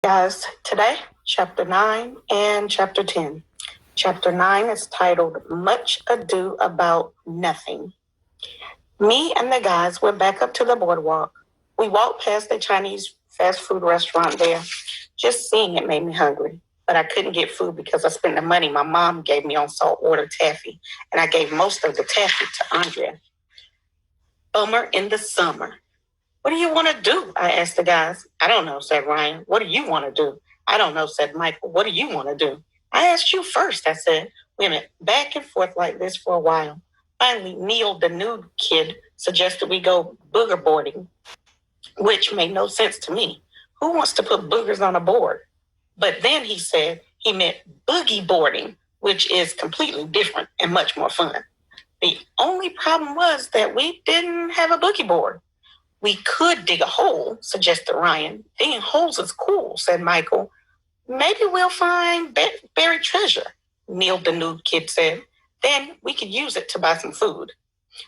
Guys, today, chapter 9 and chapter 10. Chapter 9 is titled Much Ado About Nothing. Me and the guys went back up to the boardwalk. We walked past the Chinese fast food restaurant there. Just seeing it made me hungry, but I couldn't get food because I spent the money my mom gave me on saltwater taffy, and I gave most of the taffy to Andrea. Bummer in the summer. What do you want to do? I asked the guys. I don't know, said Ryan. What do you want to do? I don't know, said Michael. What do you want to do? I asked you first, I said. We went back and forth like this for a while. Finally, Neil, the nude kid, suggested we go booger boarding, which made no sense to me. Who wants to put boogers on a board? But then he said he meant boogie boarding, which is completely different and much more fun. The only problem was that we didn't have a boogie board. We could dig a hole, suggested Ryan. Digging holes is cool, said Michael. Maybe we'll find buried treasure, Neil, the nude kid, said. Then we could use it to buy some food.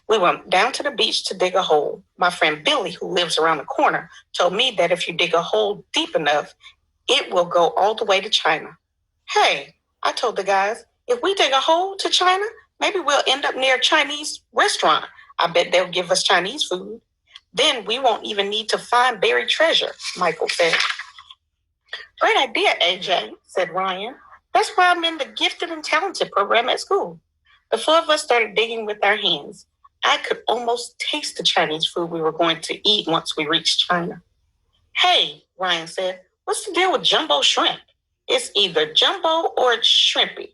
We went down to the beach to dig a hole. My friend Billy, who lives around the corner, told me that if you dig a hole deep enough, it will go all the way to China. Hey, I told the guys, if we dig a hole to China, maybe we'll end up near a Chinese restaurant. I bet they'll give us Chinese food. Then we won't even need to find buried treasure, Michael said. Great idea, AJ, said Ryan. That's why I'm in the gifted and talented program at school. The four of us started digging with our hands. I could almost taste the Chinese food we were going to eat once we reached China. Hey, Ryan said, what's the deal with jumbo shrimp? It's either jumbo or it's shrimpy.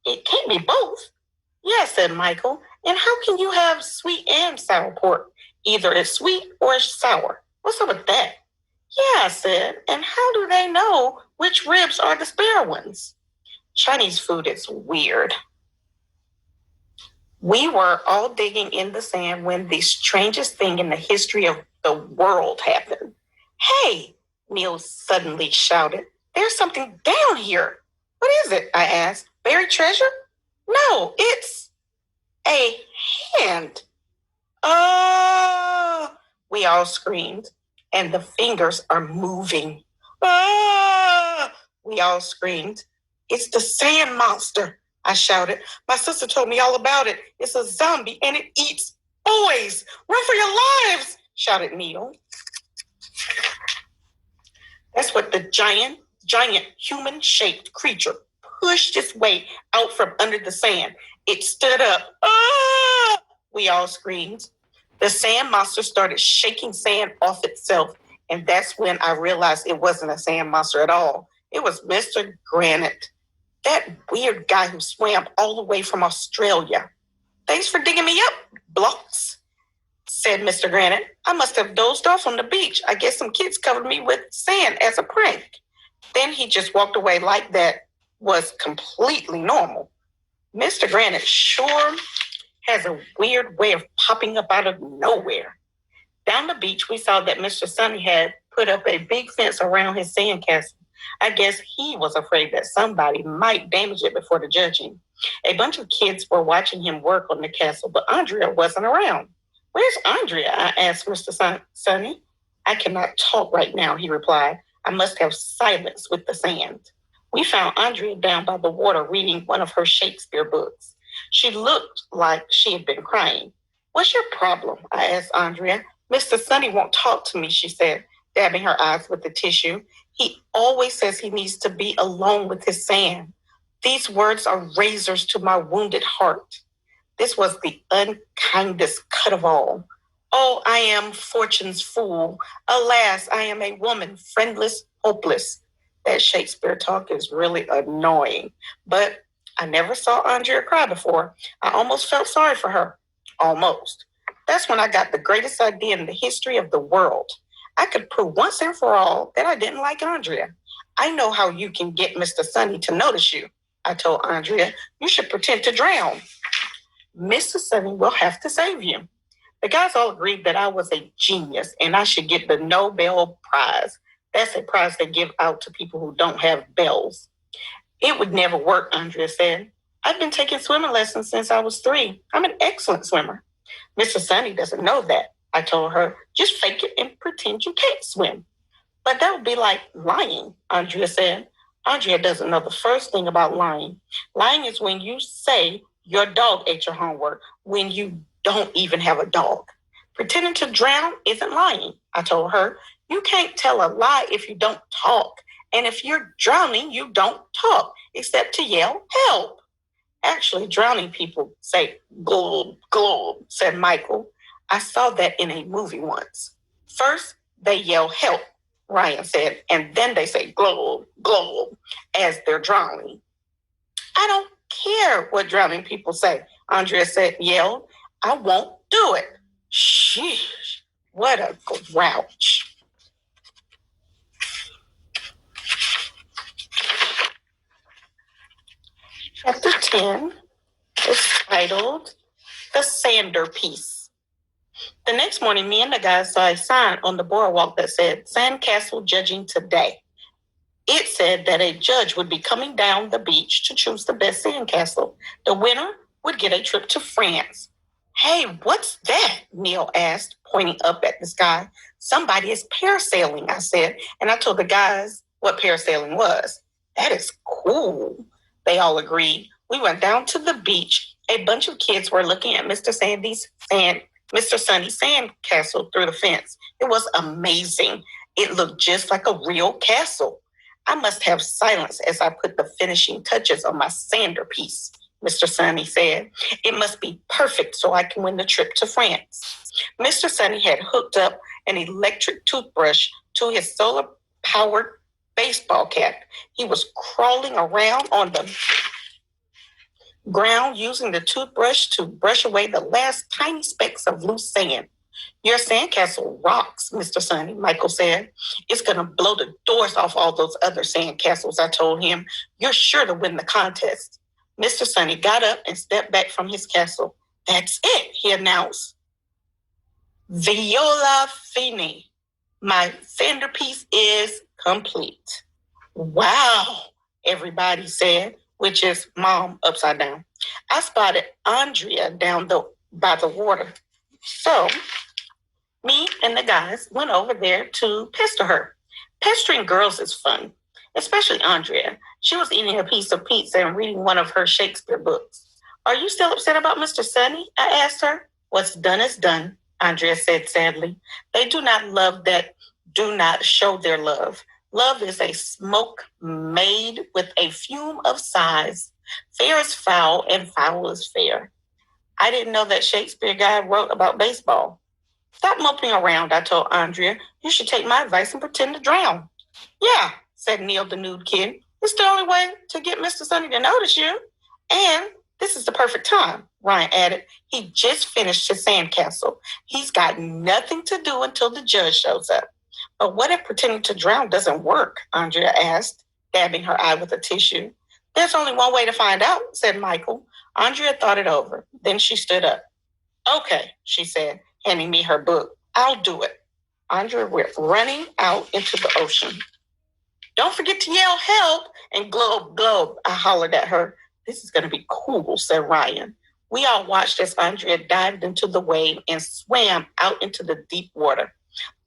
It can't be both. Yeah, said Michael. And how can you have sweet and sour pork? Either it's sweet or it's sour. What's up with that? Yeah, I said. And how do they know which ribs are the spare ones? Chinese food is weird. We were all digging in the sand when the strangest thing in the history of the world happened. Hey, Neil suddenly shouted. There's something down here. What is it? I asked. Buried treasure? No, it's a hand. Oh, we all screamed, and the fingers are moving. Ah, we all screamed. It's the sand monster, I shouted. My sister told me all about it. It's a zombie, and it eats boys. Run for your lives, shouted Neil. That's what the giant human-shaped creature pushed its way out from under the sand. It stood up. Ah! We all screamed. The sand monster started shaking sand off itself, and that's when I realized it wasn't a sand monster at all. It was Mr. Granite, that weird guy who swam all the way from Australia. Thanks for digging me up, blocks, said Mr. Granite. I must have dozed off on the beach. I guess some kids covered me with sand as a prank. Then he just walked away like that was completely normal. Mr. Granite sure has a weird way of popping up out of nowhere. Down the beach, we saw that Mr. Sunny had put up a big fence around his sandcastle. I guess he was afraid that somebody might damage it before the judging. A bunch of kids were watching him work on the castle, but Andrea wasn't around. Where's Andrea? I asked Mr. Sunny. I cannot talk right now, he replied. I must have silence with the sand. We found Andrea down by the water reading one of her Shakespeare books. She looked like she had been crying. What's your problem? I asked Andrea. Mr. Sunny won't talk to me, she said, dabbing her eyes with the tissue. He always says he needs to be alone with his sand. These words are razors to my wounded heart. This was the unkindest cut of all. Oh, I am fortune's fool. Alas, I am a woman, friendless, hopeless. That Shakespeare talk is really annoying. But I never saw Andrea cry before. I almost felt sorry for her. Almost. That's when I got the greatest idea in the history of the world. I could prove once and for all that I didn't like Andrea. I know how you can get Mr. Sunny to notice you. I told Andrea, you should pretend to drown. Mr. Sunny will have to save you. The guys all agreed that I was a genius and I should get the Nobel Prize. That's a prize they give out to people who don't have bells. It would never work, Andrea said. I've been taking swimming lessons since I was 3. I'm an excellent swimmer. Mr. Sunny doesn't know that. I told her, just fake it and pretend you can't swim. But that would be like lying, Andrea said. Andrea doesn't know the first thing about lying. Lying is when you say your dog ate your homework when you don't even have a dog. Pretending to drown isn't lying, I told her. You can't tell a lie if you don't talk. And if you're drowning, you don't talk, except to yell, help. Actually, drowning people say, gulp, gulp, said Michael. I saw that in a movie once. First, they yell, help, Ryan said, and then they say, gulp, gulp, as they're drowning. I don't care what drowning people say, Andrea said, yelled. I won't do it. Sheesh, what a grouch. Chapter 10 is titled The Sander Piece. The next morning, me and the guys saw a sign on the boardwalk that said, Sandcastle judging today. It said that a judge would be coming down the beach to choose the best sandcastle. The winner would get a trip to France. Hey, what's that? Neil asked, pointing up at the sky. Somebody is parasailing, I said, and I told the guys what parasailing was. That is cool, they all agreed. We went down to the beach. A bunch of kids were looking at Mr. Sunny's sandcastle through the fence. It was amazing. It looked just like a real castle. I must have silence as I put the finishing touches on my sander piece, Mr. Sunny said. It must be perfect so I can win the trip to France. Mr. Sunny had hooked up an electric toothbrush to his solar-powered baseball cap. He was crawling around on the ground using the toothbrush to brush away the last tiny specks of loose sand. Your sandcastle rocks, Mr. Sunny, Michael said. It's going to blow the doors off all those other sandcastles, I told him. You're sure to win the contest. Mr. Sunny got up and stepped back from his castle. That's it, he announced. Viola fine. My centerpiece is complete. Wow, everybody said, which is mom upside down. I spotted Andrea down by the water. So me and the guys went over there to pester her. Pestering girls is fun, especially Andrea. She was eating a piece of pizza and reading one of her Shakespeare books. Are you still upset about Mr. Sunny? I asked her. What's done is done, Andrea said sadly. They do not love that do not show their love. Love is a smoke made with a fume of sighs. Fair is foul and foul is fair. I didn't know that Shakespeare guy wrote about baseball. Stop moping around, I told Andrea. You should take my advice and pretend to drown. Yeah, said Neil, the nude kid. It's the only way to get Mr. Sunny to notice you. And this is the perfect time, Ryan added. He just finished his sandcastle. He's got nothing to do until the judge shows up. But what if pretending to drown doesn't work? Andrea asked, dabbing her eye with a tissue. There's only one way to find out, said Michael. Andrea thought it over. Then she stood up. Okay, she said, handing me her book. I'll do it. Andrea went running out into the ocean. Don't forget to yell help and globe, globe, I hollered at her. This is going to be cool, said Ryan. We all watched as Andrea dived into the wave and swam out into the deep water.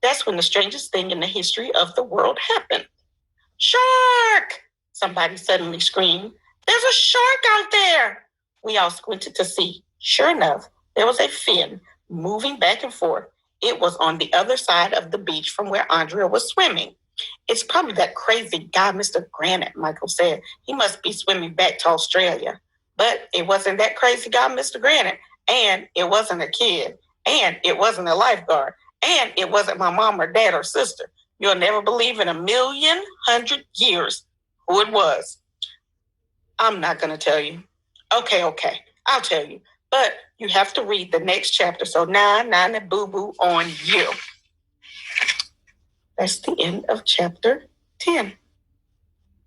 That's when the strangest thing in the history of the world happened. Shark! Somebody suddenly screamed. There's a shark out there! We all squinted to see. Sure enough, there was a fin moving back and forth. It was on the other side of the beach from where Andrea was swimming. It's probably that crazy guy, Mr. Granite, Michael said. He must be swimming back to Australia. But it wasn't that crazy guy, Mr. Granite. And it wasn't a kid. And it wasn't a lifeguard. And it wasn't my mom or dad or sister. You'll never believe in 1,100 years who it was. I'm not going to tell you. Okay, I'll tell you. But you have to read the next chapter. So nana boo-boo on you. That's the end of chapter 10.